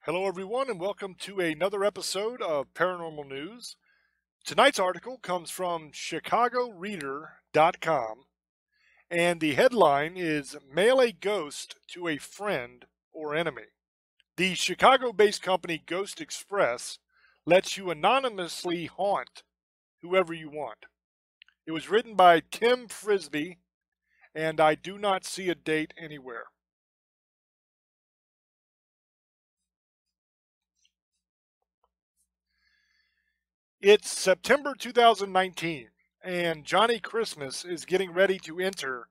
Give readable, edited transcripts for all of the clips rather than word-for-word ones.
Hello, everyone, and welcome to another episode of Paranormal News. Tonight's article comes from ChicagoReader.com, and the headline is Mail a Ghost to a Friend or Enemy. The Chicago based company Ghost Express lets you anonymously haunt whoever you want. It was written by Tim Frisbee, and I do not see a date anywhere. It's September 2019, and Johnny Christmas is getting ready to enter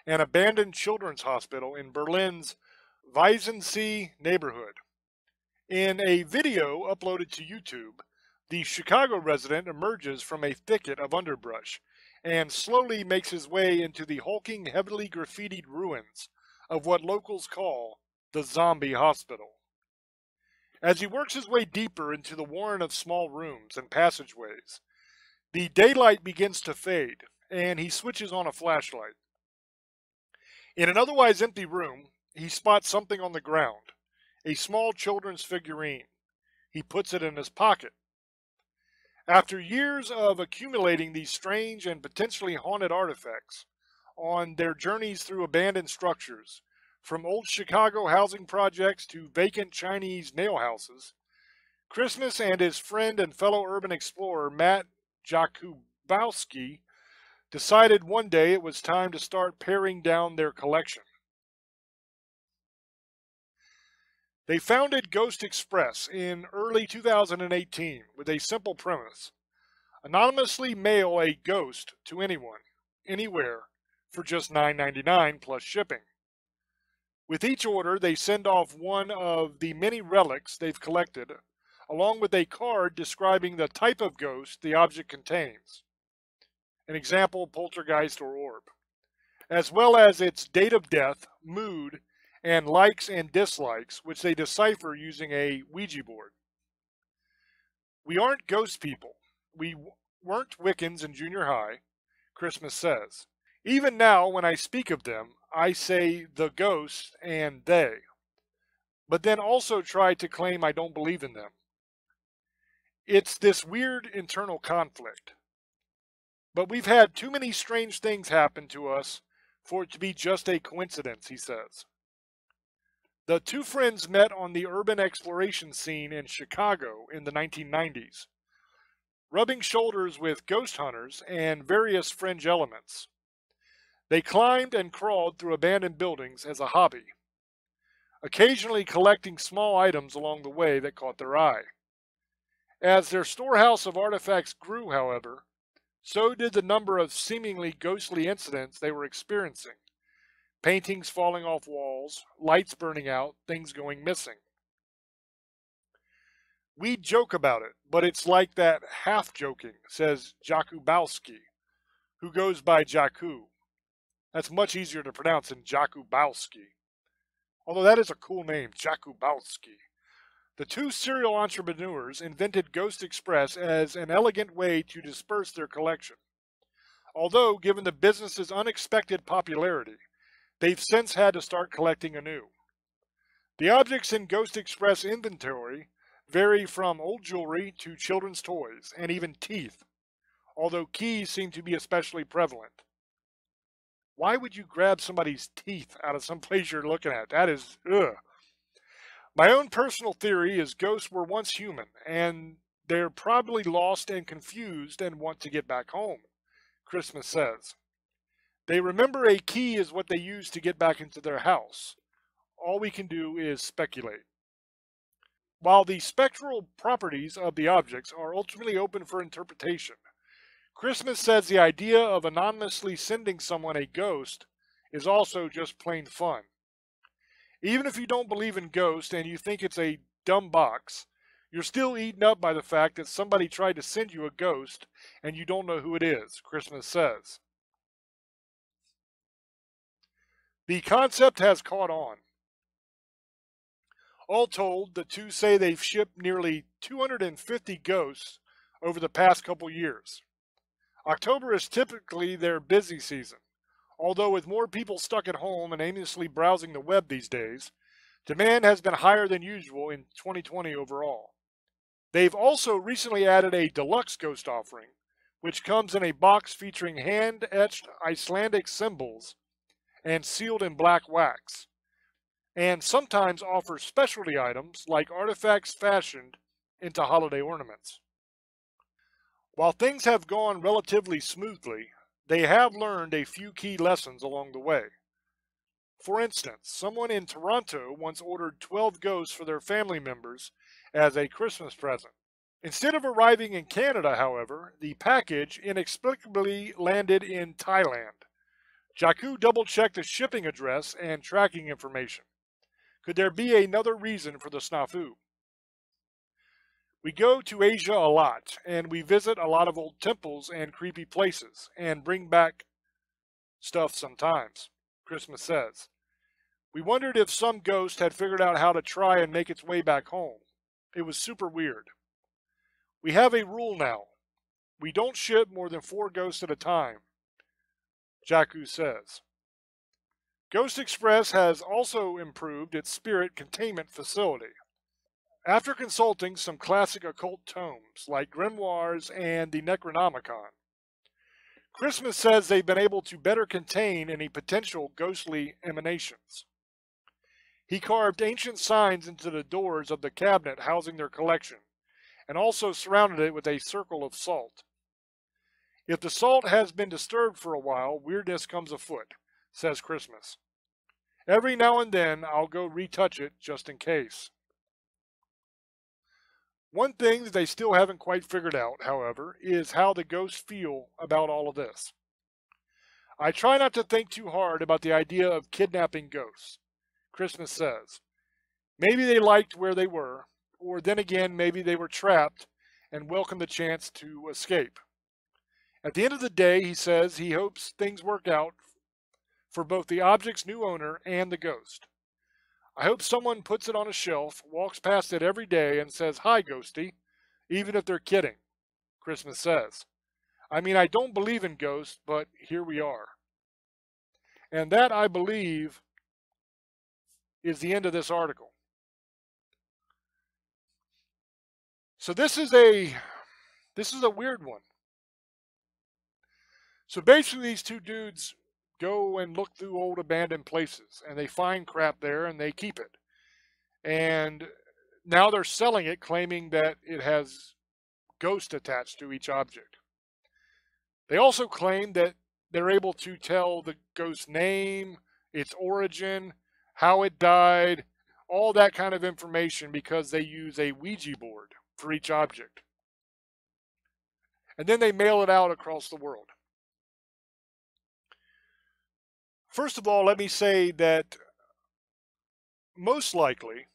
an abandoned children's hospital in Berlin's Weissensee neighborhood. In a video uploaded to YouTube, the Chicago resident emerges from a thicket of underbrush and slowly makes his way into the hulking, heavily graffitied ruins of what locals call the zombie hospital. As he works his way deeper into the warren of small rooms and passageways, the daylight begins to fade, and he switches on a flashlight. In an otherwise empty room, he spots something on the ground, a small children's figurine. He puts it in his pocket. After years of accumulating these strange and potentially haunted artifacts on their journeys through abandoned structures, from old Chicago housing projects to vacant Chinese nail houses, Christmas and his friend and fellow urban explorer Matt Jakubowski decided one day it was time to start paring down their collection. They founded Ghost Express in early 2018 with a simple premise: anonymously mail a ghost to anyone, anywhere, for just $9.99 plus shipping. With each order, they send off one of the many relics they've collected, along with a card describing the type of ghost the object contains, an example, poltergeist or orb, as well as its date of death, mood, and likes and dislikes, which they decipher using a Ouija board. We aren't ghost people. We weren't Wiccans in junior high, Christmas says. Even now, when I speak of them, I say the ghosts and they, but then also try to claim I don't believe in them. It's this weird internal conflict. But we've had too many strange things happen to us for it to be just a coincidence, he says. The two friends met on the urban exploration scene in Chicago in the 1990s, rubbing shoulders with ghost hunters and various fringe elements. They climbed and crawled through abandoned buildings as a hobby, occasionally collecting small items along the way that caught their eye. As their storehouse of artifacts grew, however, so did the number of seemingly ghostly incidents they were experiencing: paintings falling off walls, lights burning out, things going missing. We joke about it, but it's like that half joking, says Jakubowski, who goes by Jaku. That's much easier to pronounce than Jakubowski. Although that is a cool name, Jakubowski. The two serial entrepreneurs invented Ghost Express as an elegant way to disperse their collection. Although, given the business's unexpected popularity, they've since had to start collecting anew. The objects in Ghost Express inventory vary from old jewelry to children's toys and even teeth, although keys seem to be especially prevalent. Why would you grab somebody's teeth out of some place you're looking at? That is, ugh. My own personal theory is ghosts were once human, and they're probably lost and confused and want to get back home, Christmas says. They remember a key is what they use to get back into their house. All we can do is speculate. While the spectral properties of the objects are ultimately open for interpretation, Christmas says the idea of anonymously sending someone a ghost is also just plain fun. Even if you don't believe in ghosts and you think it's a dumb box, you're still eaten up by the fact that somebody tried to send you a ghost and you don't know who it is, Christmas says. The concept has caught on. All told, the two say they've shipped nearly 250 ghosts over the past couple years. October is typically their busy season, although with more people stuck at home and aimlessly browsing the web these days, Demand has been higher than usual in 2020 overall. They've also recently added a deluxe ghost offering, which comes in a box featuring hand-etched Icelandic symbols and sealed in black wax, and sometimes offers specialty items like artifacts fashioned into holiday ornaments. While things have gone relatively smoothly, they have learned a few key lessons along the way. For instance, someone in Toronto once ordered 12 ghosts for their family members as a Christmas present. Instead of arriving in Canada, however, the package inexplicably landed in Thailand. Jaku double-checked the shipping address and tracking information. Could there be another reason for the snafu? We go to Asia a lot, and we visit a lot of old temples and creepy places, and bring back stuff sometimes, Christmas says. We wondered if some ghost had figured out how to try and make its way back home. It was super weird. We have a rule now. We don't ship more than 4 ghosts at a time, Jaku says. Ghost Express has also improved its spirit containment facility. After consulting some classic occult tomes like grimoires and the Necronomicon, Christmas says they've been able to better contain any potential ghostly emanations. He carved ancient signs into the doors of the cabinet housing their collection, and also surrounded it with a circle of salt. If the salt has been disturbed for a while, weirdness comes afoot, says Christmas. Every now and then I'll go retouch it just in case. One thing that they still haven't quite figured out, however, is how the ghosts feel about all of this. I try not to think too hard about the idea of kidnapping ghosts, Christmas says. Maybe they liked where they were, or then again maybe they were trapped and welcomed the chance to escape. At the end of the day, he says he hopes things work out for both the object's new owner and the ghost. I hope someone puts it on a shelf, walks past it every day, and says, "Hi, Ghosty," even if they're kidding, Christmas says. I mean, I don't believe in ghosts, but here we are. And that, I believe, is the end of this article. So this is a weird one. So basically these two dudes go and look through old abandoned places, and they find crap there and they keep it. And now they're selling it, claiming that it has ghosts attached to each object. They also claim that they're able to tell the ghost's name, its origin, how it died, all that kind of information because they use a Ouija board for each object. And then they mail it out across the world. First of all, let me say that most likely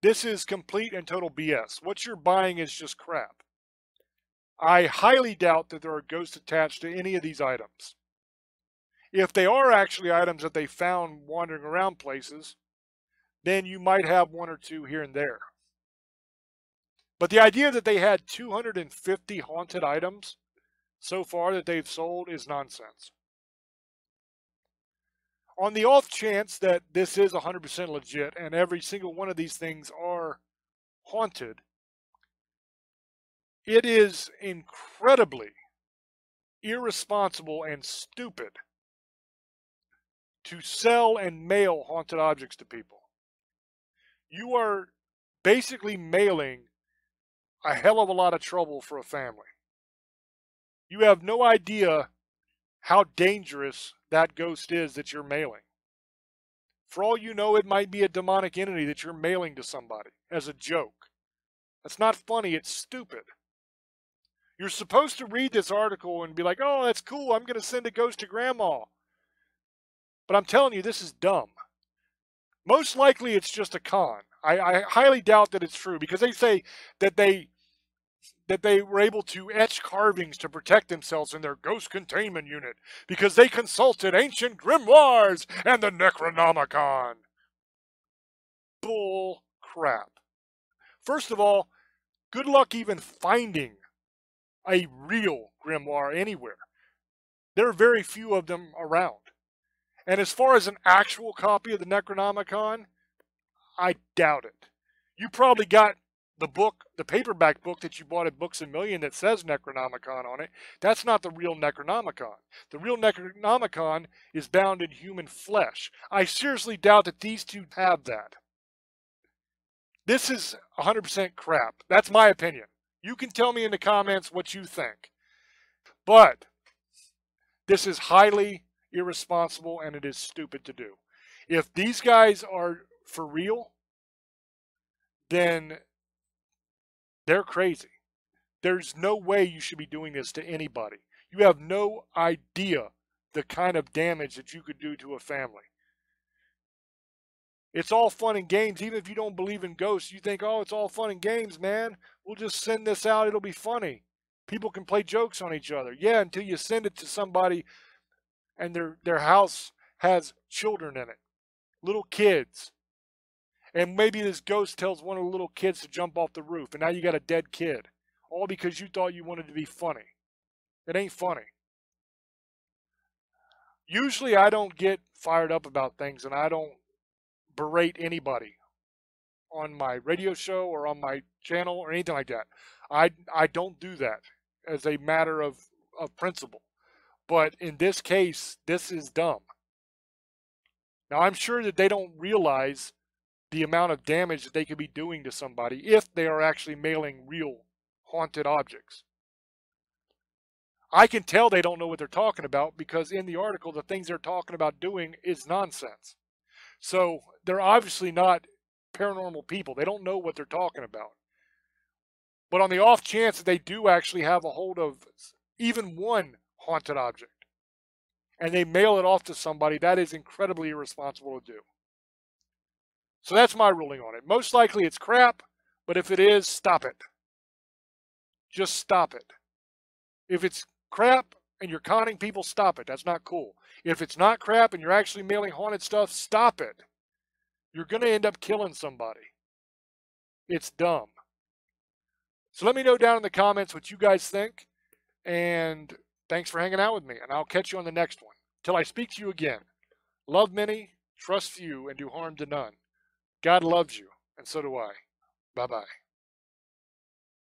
this is complete and total BS. What you're buying is just crap. I highly doubt that there are ghosts attached to any of these items. If they are actually items that they found wandering around places, then you might have 1 or 2 here and there. But the idea that they had 250 haunted items so far that they've sold is nonsense. On the off chance that this is 100% legit and every single one of these things are haunted, it is incredibly irresponsible and stupid to sell and mail haunted objects to people. You are basically mailing a hell of a lot of trouble for a family. You have no idea how dangerous that ghost is that you're mailing. For all you know, it might be a demonic entity that you're mailing to somebody as a joke. That's not funny, it's stupid. You're supposed to read this article and be like, "Oh, that's cool, I'm going to send a ghost to grandma." But I'm telling you, this is dumb. Most likely it's just a con. I highly doubt that it's true because they say that they were able to etch carvings to protect themselves in their ghost containment unit because they consulted ancient grimoires and the Necronomicon. Bull crap. First of all, good luck even finding a real grimoire anywhere. There are very few of them around. And as far as an actual copy of the Necronomicon, I doubt it. You probably got the book, the paperback book that you bought at Books A Million that says Necronomicon on it. That's not the real Necronomicon. The real Necronomicon is bound in human flesh. I seriously doubt that these two have that. This is 100% crap. That's my opinion. You can tell me in the comments what you think. But this is highly irresponsible and it is stupid to do. If these guys are for real, then they're crazy. There's no way you should be doing this to anybody. You have no idea the kind of damage that you could do to a family. It's all fun and games. Even if you don't believe in ghosts, you think, oh, it's all fun and games, man. We'll just send this out. It'll be funny. People can play jokes on each other. Yeah, until you send it to somebody and their house has children in it, little kids. And maybe this ghost tells one of the little kids to jump off the roof, and now you got a dead kid. All because you thought you wanted to be funny. It ain't funny. Usually I don't get fired up about things, and I don't berate anybody on my radio show or on my channel or anything like that. I don't do that as a matter of principle. But in this case, this is dumb. Now, I'm sure that they don't realize the amount of damage that they could be doing to somebody if they are actually mailing real haunted objects. I can tell they don't know what they're talking about because in the article, the things they're talking about doing is nonsense. So they're obviously not paranormal people. They don't know what they're talking about. But on the off chance that they do actually have a hold of even one haunted object and they mail it off to somebody, that is incredibly irresponsible to do. So that's my ruling on it. Most likely it's crap, but if it is, stop it. Just stop it. If it's crap and you're conning people, stop it. That's not cool. If it's not crap and you're actually mailing haunted stuff, stop it. You're going to end up killing somebody. It's dumb. So let me know down in the comments what you guys think. And thanks for hanging out with me. And I'll catch you on the next one. Till I speak to you again. Love many, trust few, and do harm to none. God loves you, and so do I. Bye-bye.